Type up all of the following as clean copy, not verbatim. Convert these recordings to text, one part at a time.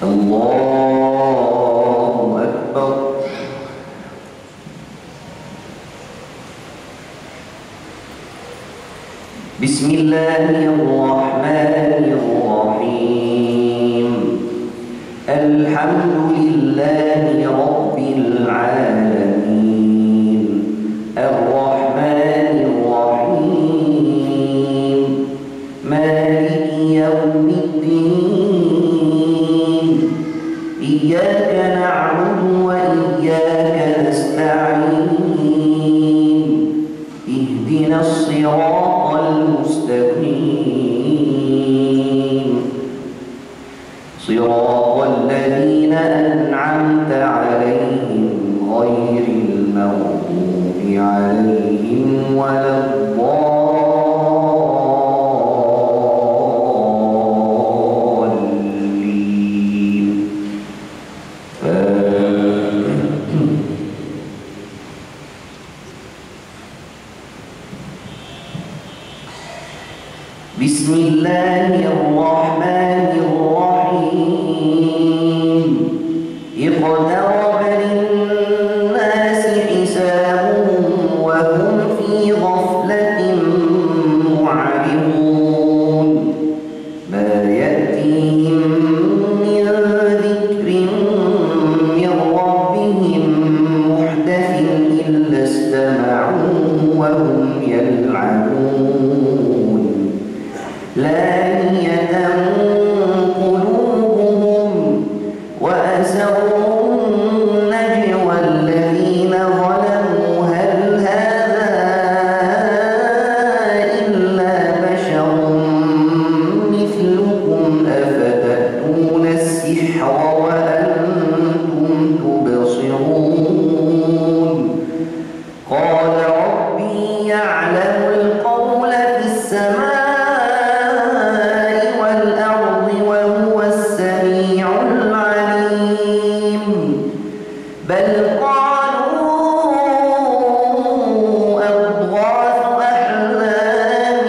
الله أكبر. بسم الله الرحمن الرحيم. الحمد لله رب العالمين الرحمن الرحيم مالك يوم الدين إياك نعبد وإياك نستعين اهدنا الصراط المستقيم صراط الذين أنعمت عليهم غير المغضوب عليهم ولا الضالين. بسم الله الرحمن الرحيم. اقترب للناس حسابهم وهم في غفلة معرضون ما يأتيهم من ذكر من ربهم محدث إلا استمعوه وهم يلعبون لاهية قلوبهم وأسروا النجوى الذين ظلموا هل هذا إلا بشر مثلكم أفتأتون السحر وأنتم تبصرون قال ربي يعلم القول في السماء بل قالوا أضغاث أحلام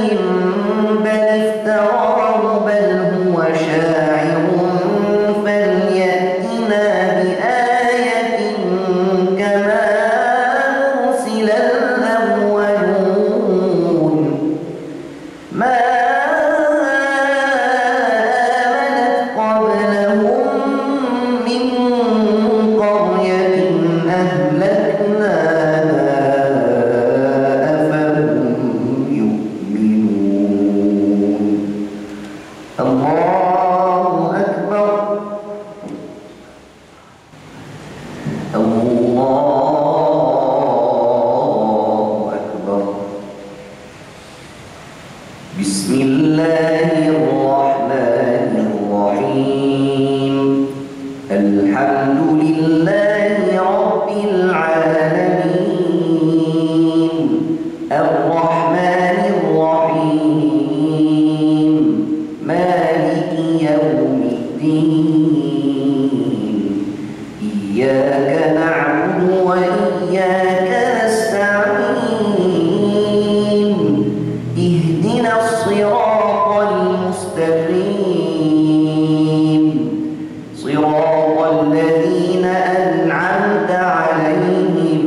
بل افتراه بل هو شاعر فليأتنا بآية كما أرسل الأولون ما آمنت قبلهم من قرية أهلكناها أفهم يؤمنون. الله أكبر. الله أكبر. بسم الله الرحمن الرحيم. الحمد لله رب العالمين الرحمن الرحيم مالك يوم الدين إياك نعبد وإياك نستعين اهدنا الصراط المستقيم صراط الذين أنعمت عليهم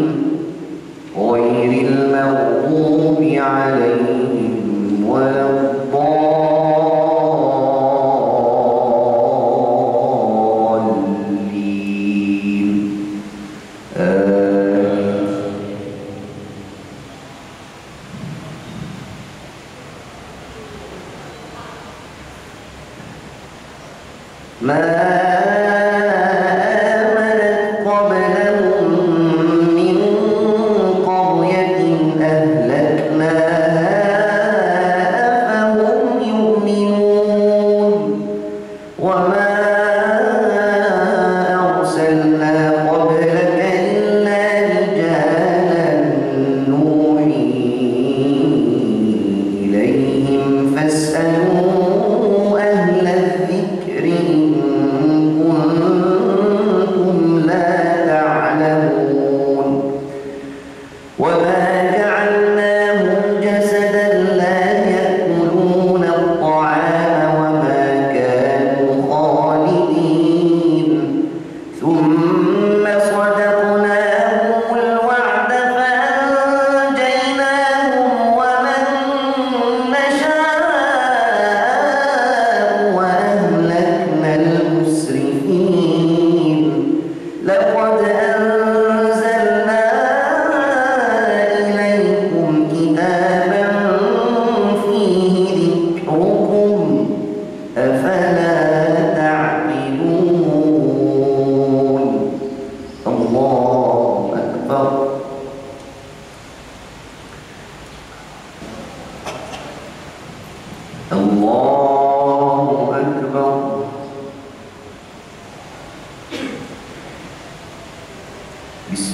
غير المغضوب عليهم ولا الضالين. ما آمنت قبلهم من قرية أهلكناها أفهم يؤمنون وما أرسلنا قبلك إلا رجالا نوحي إليهم فاسألوا أهل الذكر إن كنتم لا تعلمون وما جعلناهم جسدا لا يأكلون الطعام وما كانوا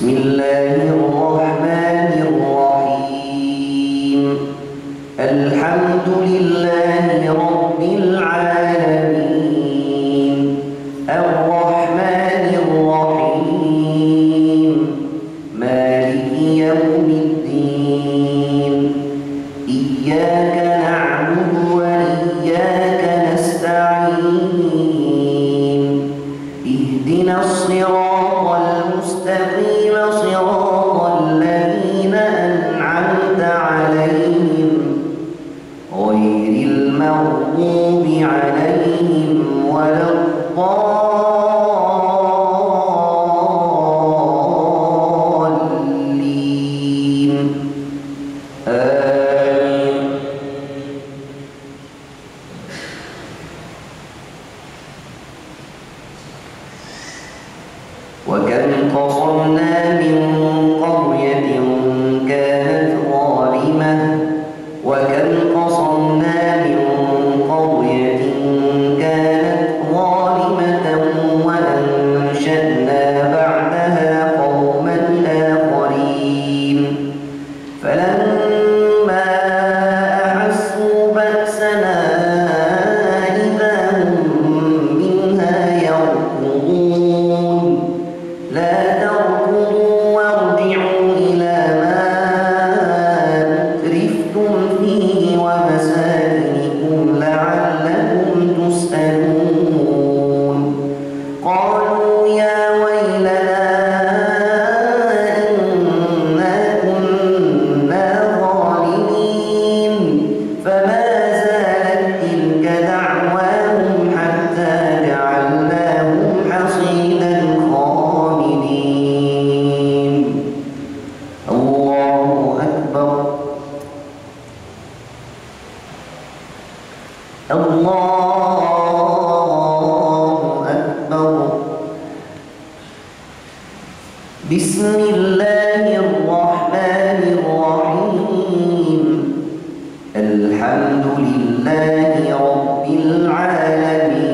بسم الله الرحمن الرحيم الحمد لله رب العالمين الرحمن الرحيم مالك يوم الدين إياك نعبد وإياك نستعين اهدنا الصراط المستقيم صراط الذين أنعمت عليهم غير المغضوب عليهم ولا الضالين آمين. وكم قصمنا من قرية كانت ظالمة وكم قصمنا من قرية كانت ظالمة وأنشأنا بعدها قوما آخرين فلما أحسوا بأسنا إذا هم منها يركضون لا تركضوا وارجعوا إلى ما أترفتم فيه ومساكنكم لعلكم تسألون قالوا يا ويلنا إنا كنا ظالمين فما زالت تلك دعواهم حتى جعلناهم حصيدا خامدين الله أكبر الله أكبر بسم الله الرحمن الرحيم الحمد لله رب العالمين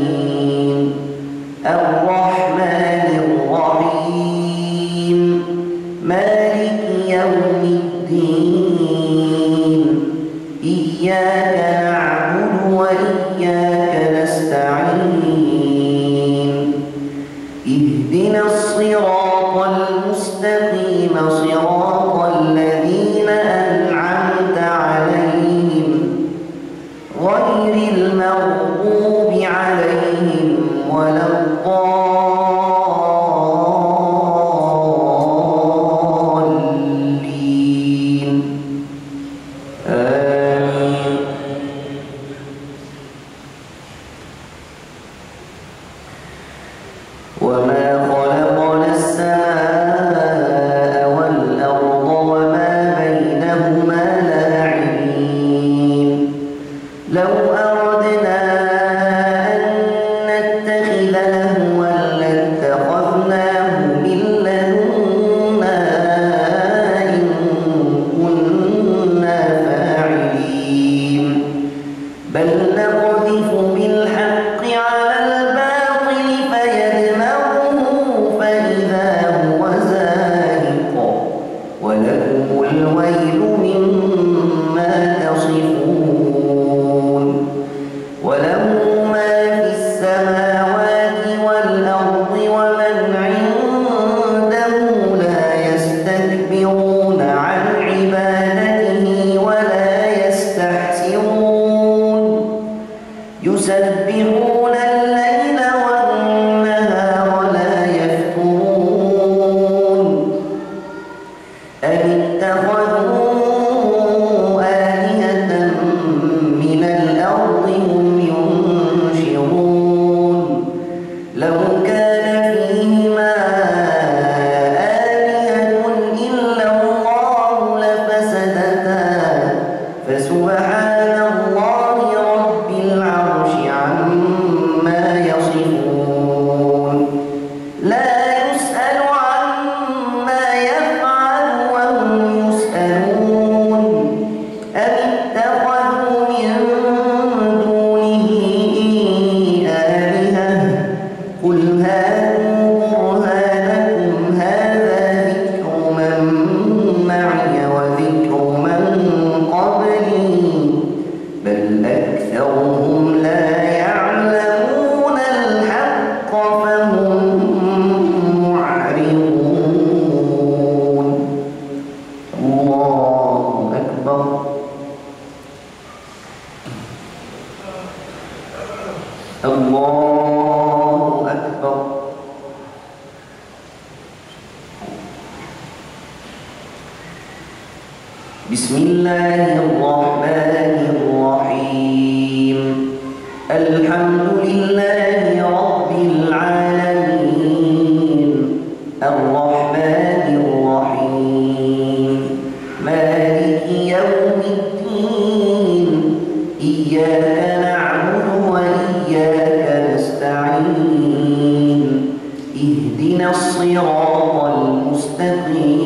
الرحمن الرحيم مالك يوم الدين إياك نعبد وإياك نستعين اهدنا الصراط المستقيم صراط الذين أنعمت عليهم غير المغضوب عليهم ولا الضالين آمين. وما خلقنا السماء والأرض وما بينهما لاعبين لو أردنا أن نتخذ لهوا لاتخذناه من لدنا إن كنا فاعلين بل نقذف بالحق على الباطل فيدمغه الله أكبر. بسم الله الرحمن الرحيم. الحمد لله رب العالمين الرحمن الرحيم مالك يوم الدين إياك نعبد وإياك نستعين اهدنا الصراط المستقيم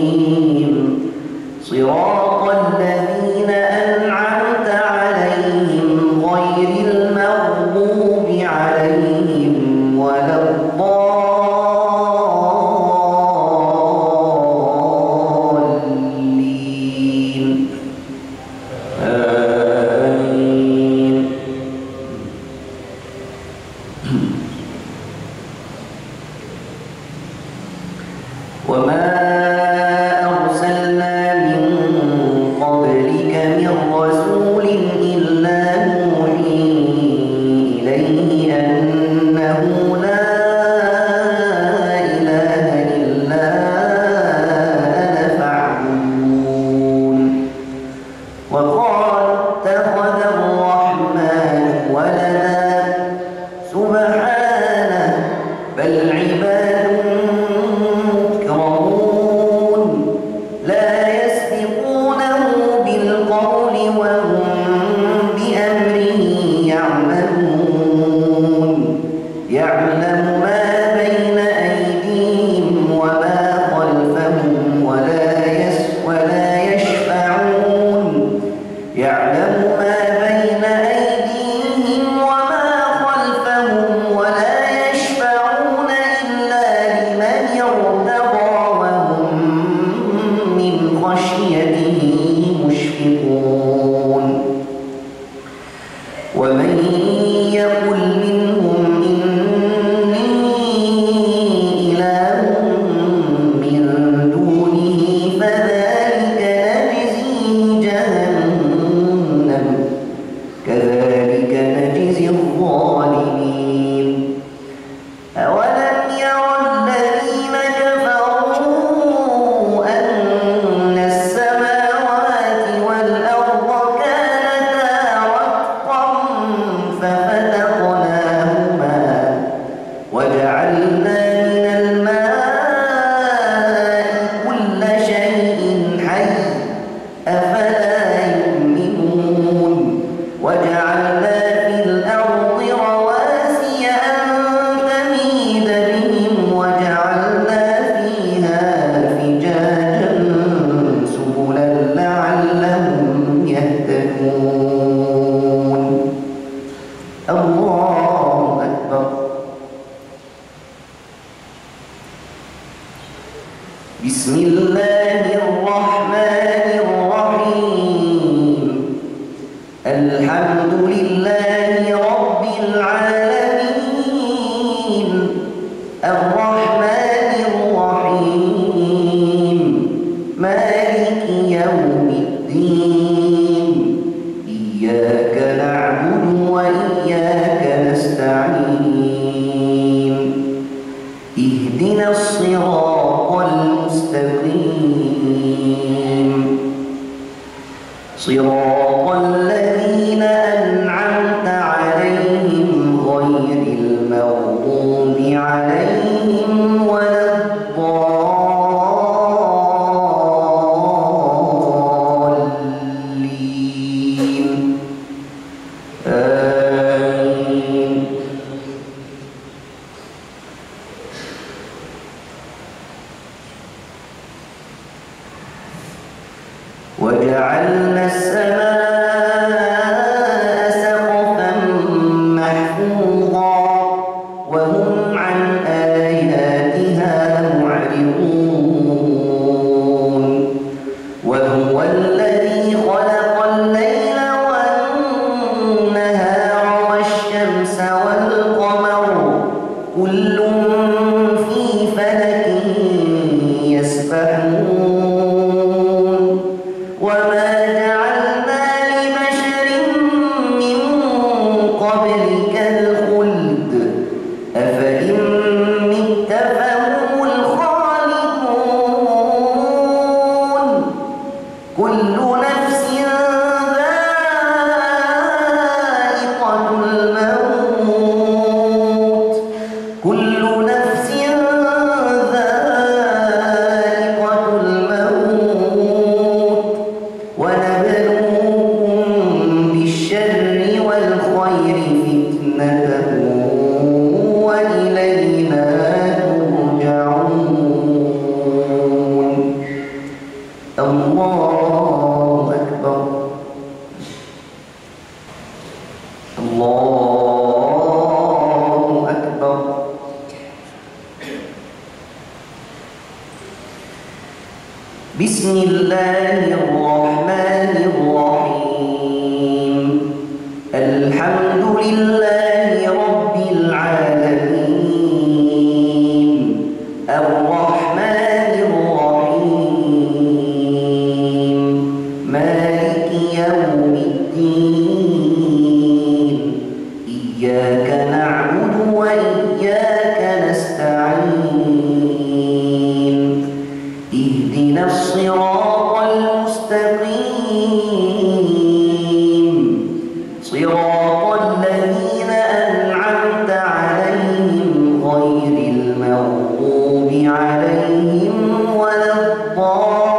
صراط الذين أنعمت عليهم غير المغضوب عليهم ولا الضالين آمين. وما أرسلنا من قبلك من رسول إلا نوحي إليه أنه لا إله إلا أنا فاعبدون. وقال اتخذ الرحمن ولدا سبحانه بل عباد مكرمون لا يسبقونه بالقول وهم بأمره يعملون. يعلم ما بين أيديهم وما خلفهم ولا يشفعون. يعلم ما بين أيديهم وما خلفهم ولا يشفعون إلا لمن ارتضى وهم من خشيته مشفقون. ومن يقل منهم إني إله من دونه فذلك نجزيه جهنم كذلك نجزي الظالمين. أولم ير الذين كفروا أن السماوات والأرض كانتا رتقا ففتقناهما وجعلنا من الماء كل شيء حي أفلا يؤمنون. وجعلنا في الأرض رواسي أن تميد بهم وجعلنا فيها فجاجا سبلا لعلهم يهتدون. الله أكبر. بسم الله الرحمن الرحيم. الحمد لله رب العالمين الرحمن الرحيم مالك يوم الدين إياك نعبد وإياك نستعين اهدنا الصراط المستقيم صراط الذين أنعمت عليهم غير المغضوب عليهم ولا الضالين آمين. وجعلنا السماء سقفا محفوظا وهم عن آياتها معرضون. وهو الذي خلق الليل والنهار والشمس والقمر كل في فلك يسبحون. وما جعلنا لبشر من قبلك الخلد كل نفس ذائقة الموت ونبلوكم بالشر والخير فتنة وإلينا ترجعون. الله أكبر. الله أكبر. بسم الله الرحمن الرحيم. الحمد لله رب العالمين الرحمن الرحيم مالك يوم الدين إياك نعبد وإياك نستعين اهدنا الصراط المستقيم صراط الذين أنعمت عليهم غير المغضوب عليهم ولا الضالين.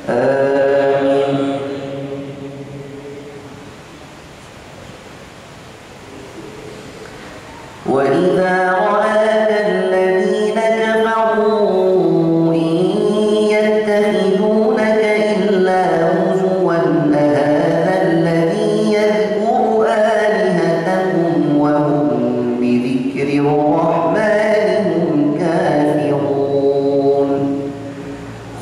آمين. وإذا رآك الذين كفروا إن يتخذونك إلا هزوا أهذا الذي يذكر آلهتكم وهم بذكر الرحمن هم كافرون.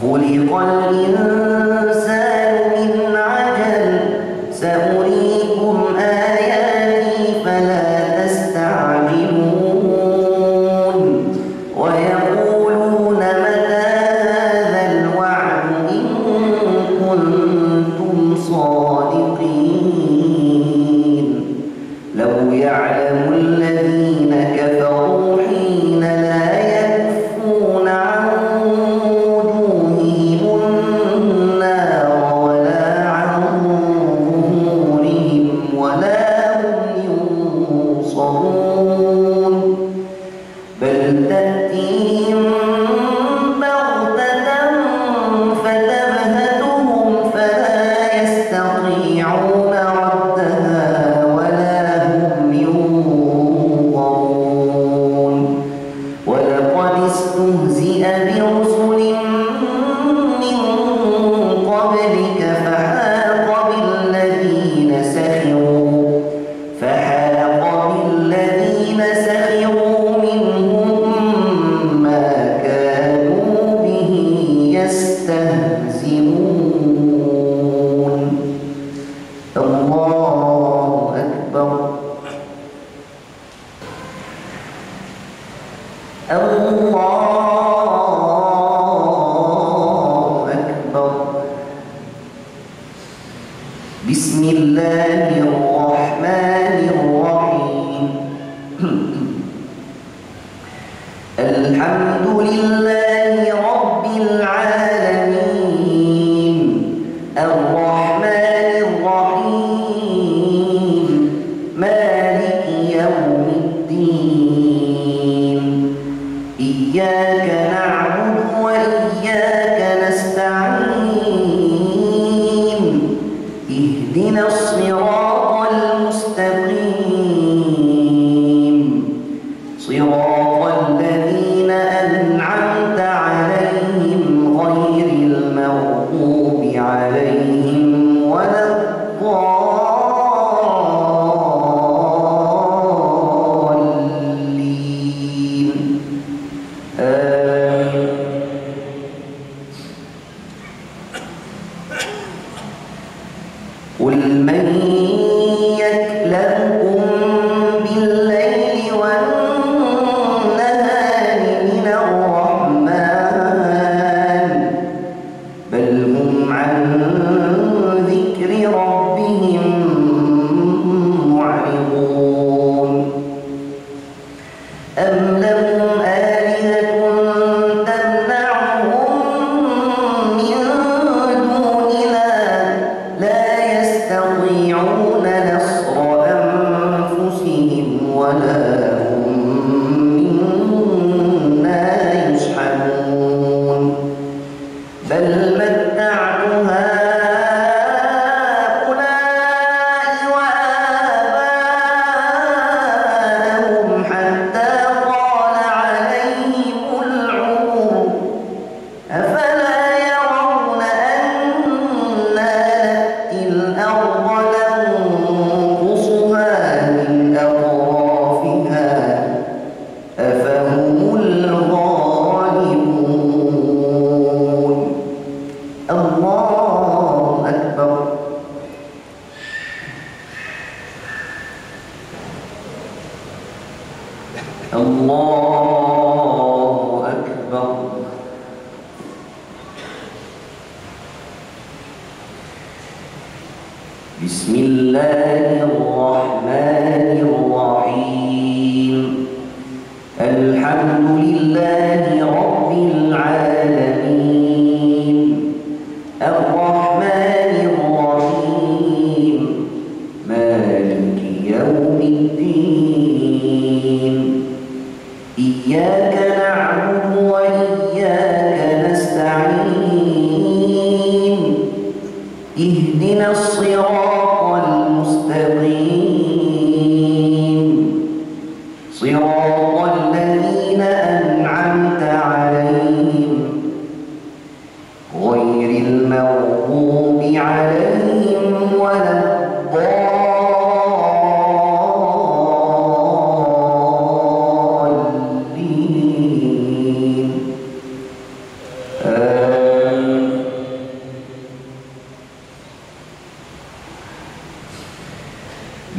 خلق الإنسان من عجل سأريكم آياتي فلا تستعجلون ويقولون متى هذا الوعد إن كنتم صادقين. لو يعلم الذين كفروا حين لا يكفون عن وجوههم النار ولا عن ظهورهم ولا هم ينصرون بل تأتيهم بغتة فتبهتهم فلا يستطيعون ردها ولا هم ينظرون. ولقد استهزئ برسل من قبلك فحاق بالذين سخروا منهم ما كانوا به يستهزئون. الله أكبر. الله أكبر. بسم الله الرحمن الرحيم. الحمد لله رب العالمين الرحمن الرحيم مالك يوم الدين إياك نعبد وإياك نستعين اهدنا الصراط المستقيم صراط الذين أنعمت عليهم غير المغضوب عليهم ولا الضالين. آمين. قل من يكلأكم بالليل والنهار من الرحمن بل هم عن ذكر ربهم معرضون. أم لهم آلهة تمنعهم من دوننا لا يستطيعون الله أكبر. بسم الله الرحمن الرحيم. الحمد لله رب العالمين. الرحمن الرحيم. مالك يوم الدين. إياك نعبد وإياك نستعين. اهدنا الصراط المستقيم. صراط الذين أنعمت عليهم غير المغضوب عليهم ولا الضالين.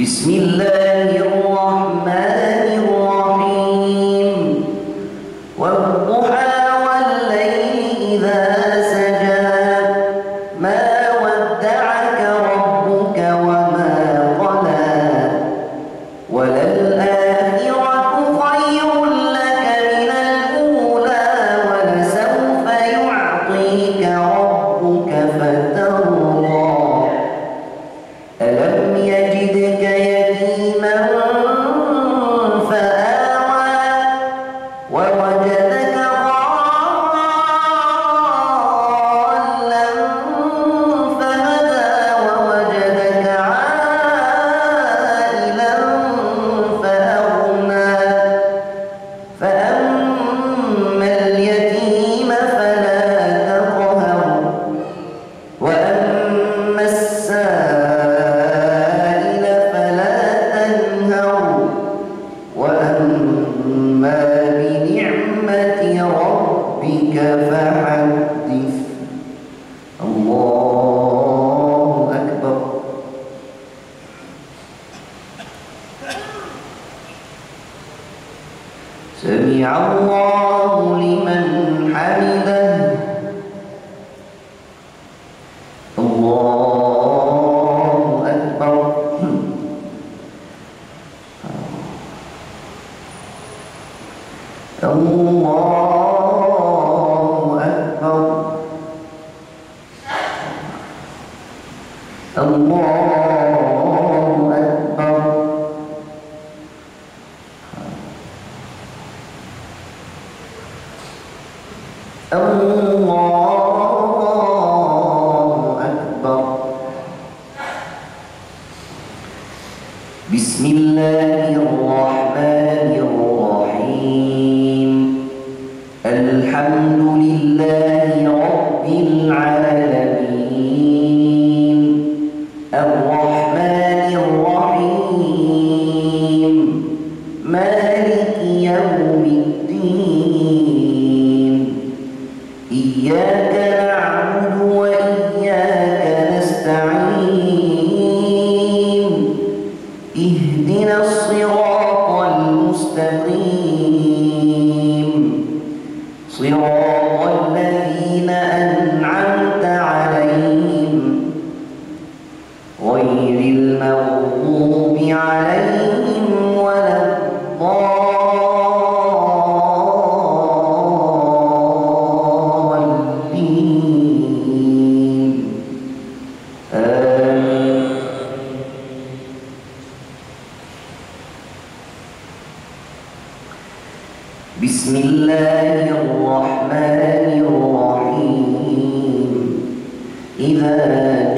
بسم الله الرحمن الرحيم. والضحى والليل إذا سجى ما ودعك ربك وما قلى وللآخرة خير لك من الأولى ولسوف يعطيك ربك فترضى. ألم يجدك يتيما فآوى ووجدك ضالا فهدى ووجدك عائلا فأغنى. فأما اليتيم فلا تقهر وأما السائل فلا تنهر وأما بنعمة ربك فحدث. الله أكبر. سمع الله لمن حمده. الله أكبر. الله أكبر. الله أكبر. الله أكبر. بسم الله الرحمن الرحيم. الحمد لله رب العالمين. الرحمن الرحيم. مالك يوم الدين. إياك نعبد وإياك نستعين. اهدنا الصراط المستقيم. صراط الذين أنعمت عليهم غير المغضوب عليهم ولا الضالين. بسم الله الرحمن الرحيم. إذا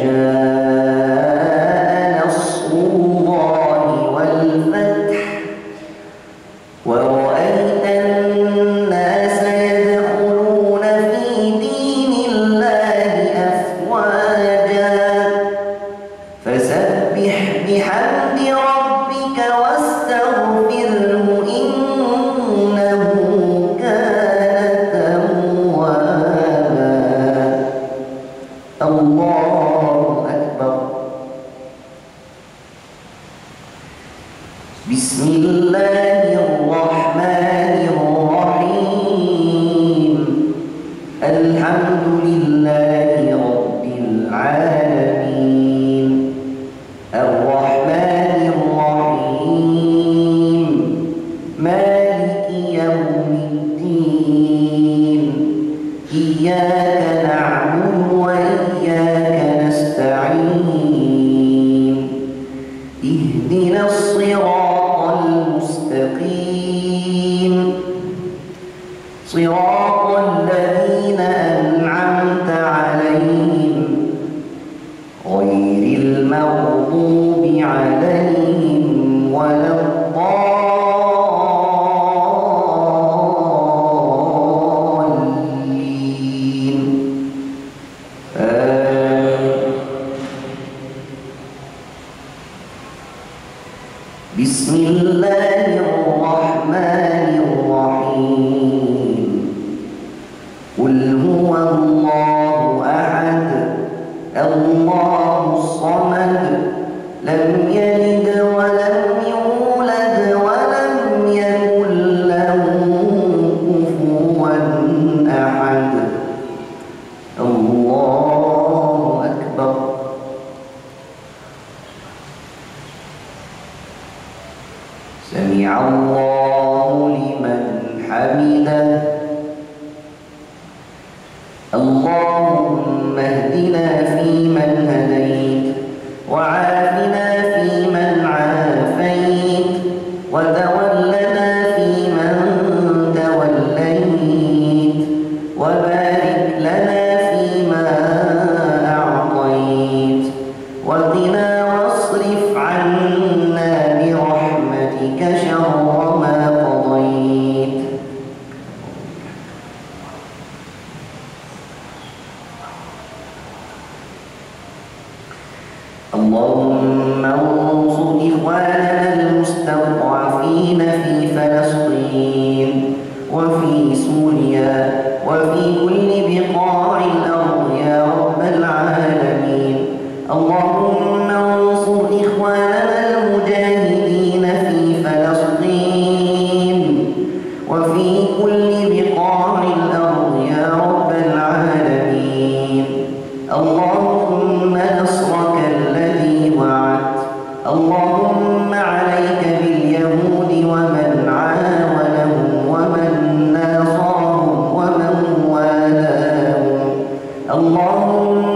جاء نصر الله والفتح ورأيت الناس يدخلون في دين الله أفواجا فسبح بحمد ربك واستغفره إنه كان توابا. الله أكبر. بسم الله الرحمن عليم اهدنا الصراط المستقيم صراط الذين أنعمت عليهم غير المغضوب عليهم ولا الضالين بسم الله الرحمن الرحيم قل هو الله أحد الله الصمد لم يلد ولم يولد ولم يكن له كفوا أحد الله أكبر سمع الله لمن حمده اللهم اهدنا فيمن هديت وعافنا فيمن عافيت وتولنا فيمن توليت وبارك لنا فيما أعطيت وقنا واصرف عنا برحمتك شر ما قضيت اللهم انصر إخواننا المستضعفين في فلسطين وفي سوريا وفي كل بقاع الأرض يا رب العالمين اللهم انصر إخواننا المجاهدين في فلسطين وفي كل بقاع الأرض يا رب العالمين اللهم نصرك الذي وعدت اللهم عليك باليهود ومن عاونهم ومن ناصرهم ومن والاهم اللهم